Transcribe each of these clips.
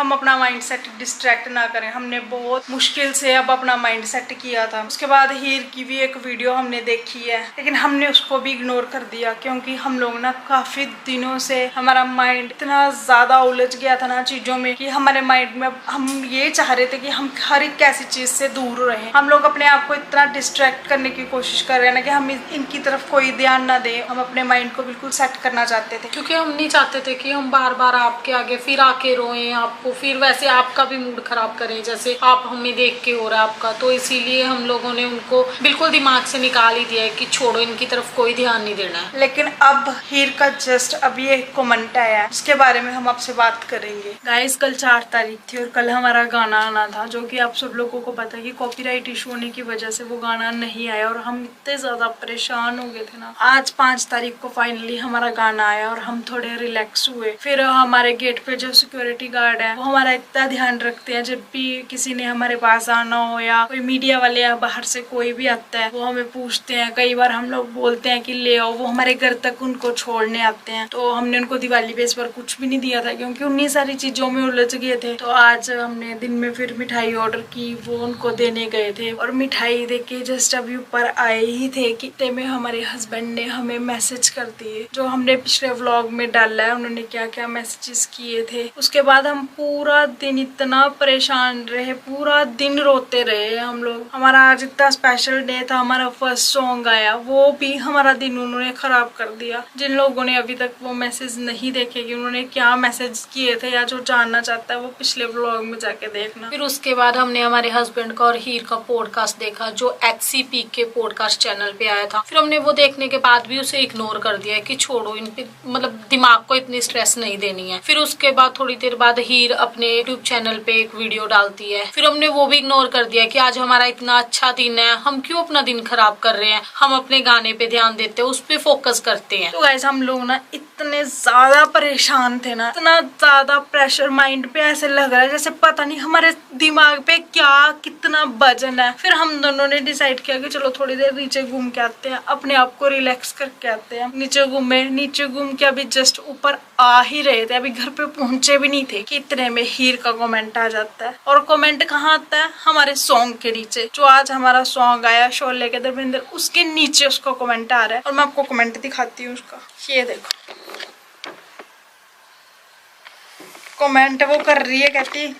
हम अपना mind set distract ना करें। हमने बहुत मुश्किल से अब अपना माइंड सेट किया था। उसके बाद हीर की भी एक वीडियो हमने देखी है, लेकिन हमने उसको भी इग्नोर कर दिया क्योंकि हम लोग ना काफी दिनों से हमारा माइंड इतना ज्यादा उलझ गया था ना चीजों में कि हमारे माइंड में हम ये चाह रहे थे कि हम हर एक ऐसी चीज से दूर रहें। हम लोग अपने आप को इतना डिस्ट्रैक्ट करने की कोशिश कर रहे हैं ना कि हम इनकी तरफ कोई ध्यान ना दें। हम अपने माइंड को बिल्कुल सेट करना चाहते थे क्योंकि हम नहीं चाहते थे कि हम बार बार आपके आगे फिर आके रोएं आपको, फिर वैसे आपका भी मूड खराब करें जैसे आप हमें देख के हो रहा है आपका। तो इसीलिए हम लोगों ने उनको बिल्कुल दिमाग से निकाल ही दिया है कि छोड़ो, इनकी तरफ कोई ध्यान नहीं देना है। लेकिन अब हीर का जस्ट अभी एक कमेंट आया है, उसके बारे में हम आपसे बात करेंगे। गाइस कल 4 तारीख थी और कल हमारा गाना आना था, जो कि आप सब लोगों को पता है कि कॉपीराइट इशू होने की वजह से वो गाना नहीं आया और हम इतने ज्यादा परेशान हो गए थे ना। आज 5 तारीख को फाइनली हमारा गाना आया और हम थोड़े रिलैक्स हुए। फिर हमारे गेट पे जो सिक्योरिटी गार्ड है वो हमारा इतना ध्यान रखते हैं, जब भी किसी ने हमारे पास आना हो या कोई मीडिया वाले या बाहर से कोई भी आता है वो हमें पूछते हैं। कई बार हम लोग बोलते हैं कि ले आओ, वो हमारे घर तक उनको छोड़ने आते हैं। तो हमने उनको दिवाली पे इस बार कुछ भी नहीं दिया था क्योंकि उन्हीं सारी चीजों में उलझ गए थे। तो आज हमने दिन में फिर मिठाई ऑर्डर की, वो उनको देने गए थे और मिठाई देके जस्ट अभी ऊपर आए ही थे कि इतने में हमारे हस्बैंड ने हमें मैसेज कर दिए, जो हमने पिछले व्लॉग में डाला है उन्होंने क्या क्या मैसेजेस किए थे। उसके बाद हम पूरा दिन इतना परेशान रहे, पूरा दिन रोते रहे हम लोग। हमारा आज इतना स्पेशल डे था, हमारा फर्स्ट सॉन्ग आया, वो भी हमारा दिन उन्होंने खराब कर दिया। जिन लोगों ने अभी तक वो मैसेज नहीं देखे कि उन्होंने क्या मैसेज किए थे या जो जानना चाहता है वो पिछले व्लॉग में जाके देखना। फिर उसके बाद हमने हमारे हस्बैंड का और हीर का पॉडकास्ट देखा जो HCP के पॉडकास्ट चैनल पे आया था। फिर हमने वो देखने के बाद भी उसे इग्नोर कर दिया कि छोड़ो, इन पे मतलब दिमाग को इतनी स्ट्रेस नहीं देनी है। फिर उसके बाद थोड़ी देर बाद हीर अपने यूट्यूब चैनल पे एक वीडियो डालती है, फिर हमने वो भी इग्नोर कर दिया कि आज हमारा इतना अच्छा दिन है, हम क्यों अपना दिन खराब कर रहे हैं, हम अपने गाने पे ध्यान देते हैं, उस पे फोकस करते हैं। तो गाइस हम लोग ना इतने ज्यादा परेशान थे ना, इतना ज्यादा प्रेशर माइंड पे ऐसे लग रहा है जैसे पता नहीं हमारे दिमाग पे क्या कितना वजन है। फिर हम दोनों ने डिसाइड किया कि चलो थोड़ी देर नीचे घूम के आते हैं, अपने आप को रिलैक्स करके आते हैं। नीचे घूमे, नीचे घूम के अभी जस्ट ऊपर आ ही रहे थे, अभी घर पे पहुंचे भी नहीं थे कि इतने में हीर का कमेंट आ जाता है। और कमेंट कहाँ आता है? हमारे सॉन्ग के नीचे। जो आज हमारा सॉन्ग आया शोले के दरविंदर, उसके नीचे उसको कमेंट आ रहा है और मैं आपको कमेंट दिखाती हूँ उसका। ये देखो कमेंट वो कर रही है, कहती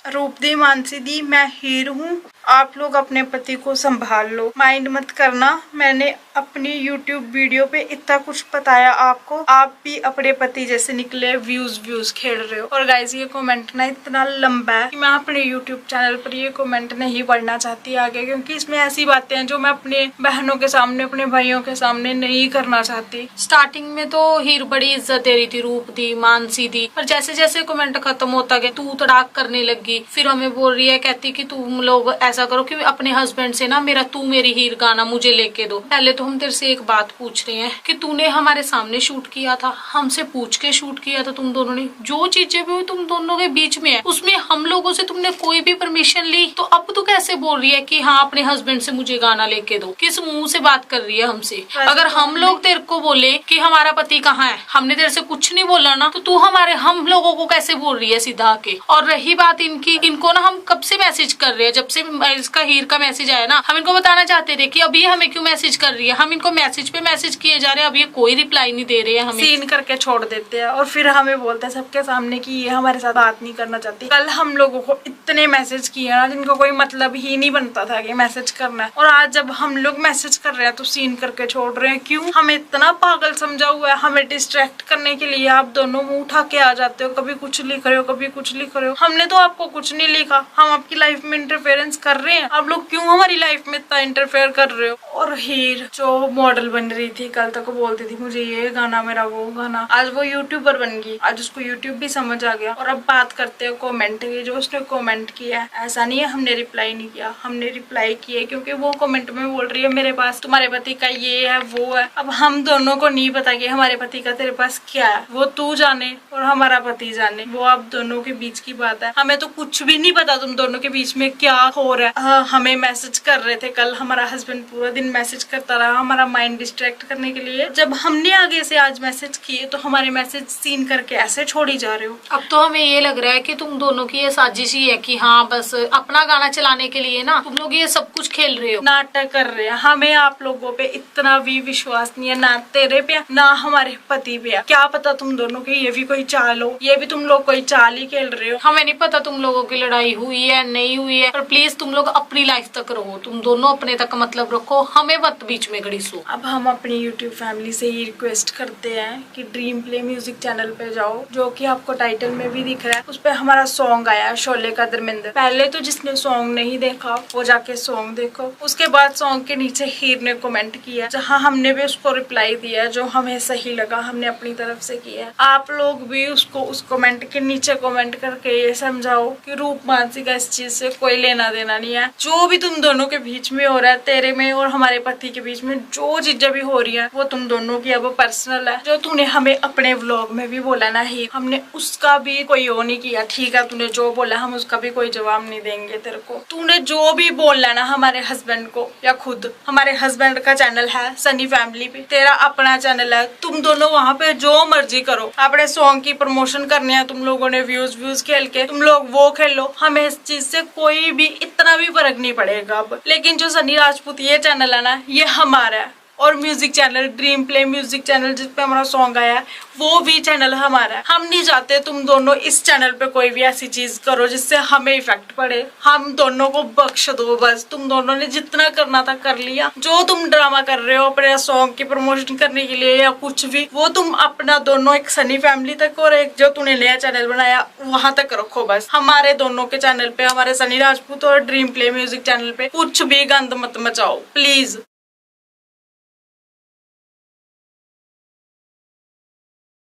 रूप दी मानसी दी मैं हीर हूँ, आप लोग अपने पति को संभाल लो, माइंड मत करना, मैंने अपनी यूट्यूब वीडियो पे इतना कुछ बताया आपको, आप भी अपने पति जैसे निकले, व्यूज खेल रहे हो। और गाइस ये कमेंट ना इतना लंबा है कि मैं अपने यूट्यूब चैनल पर ये कमेंट नहीं पढ़ना चाहती आगे, क्योंकि इसमें ऐसी बातें हैं जो मैं अपने बहनों के सामने, अपने भाइयों के सामने नहीं करना चाहती। स्टार्टिंग में तो हीर बड़ी इज्जत दे रही थी, रूप दी, मानसी दी, पर जैसे जैसे कमेंट खत्म होता गया तू तड़ाक करने लगी। फिर हमें बोल रही है, कहती कि तुम लोग ऐसा करो कि अपने हस्बैंड से ना मेरा तू मेरी हीर गाना मुझे लेके दो। पहले तो हम तेरे से एक बात पूछ रहे हैं कि तूने हमारे सामने शूट किया था, हमसे पूछ के शूट किया था तुम दोनों ने, जो चीजें भी हुई तुम दोनों के बीच में है, उसमें हम लोगों से तुमने कोई भी परमिशन ली? तो अब तू कैसे बोल रही है कि हाँ अपने हस्बैंड से मुझे गाना लेके दो? किस मुंह से बात कर रही है हमसे? अगर हम लोग तेरे को बोले कि हमारा पति कहाँ है, हमने तेरे से कुछ नहीं बोला ना, तो तू हम लोगों को कैसे बोल रही है सीधा आके? और रही बात इनको ना हम कब से मैसेज कर रहे हैं, जब से इसका हीर का मैसेज आया ना, हम इनको बताना चाहते थे कि अब ये हमें क्यों मैसेज कर रही है, हम इनको मैसेज पे मैसेज किए जा रहे हैं, अब ये कोई रिप्लाई नहीं दे रहे हैं, हमें सीन करके छोड़ देते हैं और फिर हमें बोलते हैं सबके सामने कि ये हमारे साथ बात नहीं करना चाहती। कल हम लोगों को इतने मैसेज किए ना जिनको कोई मतलब ही नहीं बनता था कि मैसेज करना है, और आज जब हम लोग मैसेज कर रहे हैं तो सीन करके छोड़ रहे हैं। क्यों? हमें इतना पागल समझा हुआ है, हमें डिस्ट्रैक्ट करने के लिए आप दोनों मुंह उठा के आ जाते हो, कभी कुछ लिख रहे हो कभी कुछ लिख रहे हो। हमने तो आपको कुछ नहीं लिखा, हम आपकी लाइफ में इंटरफेरेंस कर रहे हैं, आप लोग क्यों हमारी लाइफ में इतना इंटरफेयर कर रहे हो? और हीर जो मॉडल बन रही थी, कल तक बोलती थी मुझे ये गाना, मेरा वो गाना, आज वो यूट्यूबर बन गई, आज उसको यूट्यूब भी समझ आ गया। और अब बात करते हैं कमेंट की, जो उसने कमेंट किया है, ऐसा नहीं है हमने रिप्लाई नहीं किया, हमने रिप्लाई किया क्योंकि वो कमेंट में बोल रही है मेरे पास तुम्हारे पति का ये है वो है। अब हम दोनों को नहीं पता कि हमारे पति का तेरे पास क्या है, वो तू जाने और हमारा पति जाने, वो आप दोनों के बीच की बात है, हमें तो कुछ भी नहीं पता तुम दोनों के बीच में क्या हो रहा है। हमें मैसेज कर रहे थे कल, हमारा हस्बैंड पूरा दिन मैसेज करता रहा हमारा माइंड डिस्ट्रैक्ट करने के लिए। जब हमने आगे से आज मैसेज किए तो हमारे मैसेज सीन करके ऐसे छोड़ी जा रहे हो। अब तो हमें ये लग रहा है कि तुम दोनों की ये साजिश ही है कि हाँ बस अपना गाना चलाने के लिए ना तुम लोग ये सब कुछ खेल रहे हो, नाटक कर रहे हैं। हमें आप लोगों पे इतना भी विश्वास नहीं है, ना तेरे पे ना हमारे पति पे। क्या पता तुम दोनों की ये भी कोई चाल हो, ये भी तुम लोग कोई चाल ही खेल रहे हो। हमें नहीं पता तुम लोगों की लड़ाई हुई है नहीं हुई है, पर प्लीज तुम लोग अपनी लाइफ तक रहो, तुम दोनों अपने तक मतलब रखो, हमें मत बीच में घड़ीसो। अब हम अपनी YouTube फैमिली से ही रिक्वेस्ट करते हैं कि ड्रीम प्ले म्यूजिक चैनल पे जाओ, जो कि आपको टाइटल में भी दिख रहा है। उस पे हमारा सॉन्ग आया है शोले का धर्मेंद्र। पहले तो जिसने सॉन्ग नहीं देखा वो जाके सॉन्ग देखो। उसके बाद सॉन्ग के नीचे हीर ने कमेंट किया, जहाँ हमने भी उसको रिप्लाई दिया जो हमें सही लगा, हमने अपनी तरफ से किया है। आप लोग भी उसको उस कमेंट के नीचे कमेंट करके ये समझाओ कि रूप मानसी का इस चीज से कोई लेना देना नहीं है। जो भी तुम दोनों के बीच में हो रहा है, तेरे में और हमारे पति के बीच में जो चीजें भी हो रही है वो तुम दोनों की अब पर्सनल है। जो तूने हमें अपने व्लॉग में भी बोला ना ही, हमने उसका भी कोई वो नहीं किया। ठीक है, तूने जो बोला हम उसका भी कोई जवाब नहीं देंगे तेरे को। तूने जो भी बोलना ना हमारे हस्बैंड को या खुद, हमारे हस्बैंड का चैनल है सनी फैमिली पे, तेरा अपना चैनल है, तुम दोनों वहाँ पे जो मर्जी करो। अपने सॉन्ग की प्रमोशन करनी है तुम लोगों ने, व्यूज खेल के तुम लोग वो खेलो, हमें इस चीज से कोई भी इतना भी फर्क नहीं पड़ेगा अब। लेकिन जो सनी राजपूत ये चैनल है ना, ये हमारा है। और music channel dream play music channel जिसपे हमारा सॉन्ग आया है वो भी चैनल हमारा है। हम नहीं चाहते तुम दोनों इस चैनल पे कोई भी ऐसी चीज करो जिससे हमें इफेक्ट पड़े। हम दोनों को बख्श दो बस। तुम दोनों ने जितना करना था कर लिया। जो तुम ड्रामा कर रहे हो अपने सॉन्ग की प्रमोशन करने के लिए या कुछ भी, वो तुम अपना दोनों एक सनी फैमिली तक और एक जो तूने नया चैनल बनाया वहां तक रखो बस। हमारे दोनों के चैनल पे, हमारे सनी राजपूत और ड्रीम प्ले म्यूजिक चैनल पे कुछ भी गंद मत मचाओ प्लीज।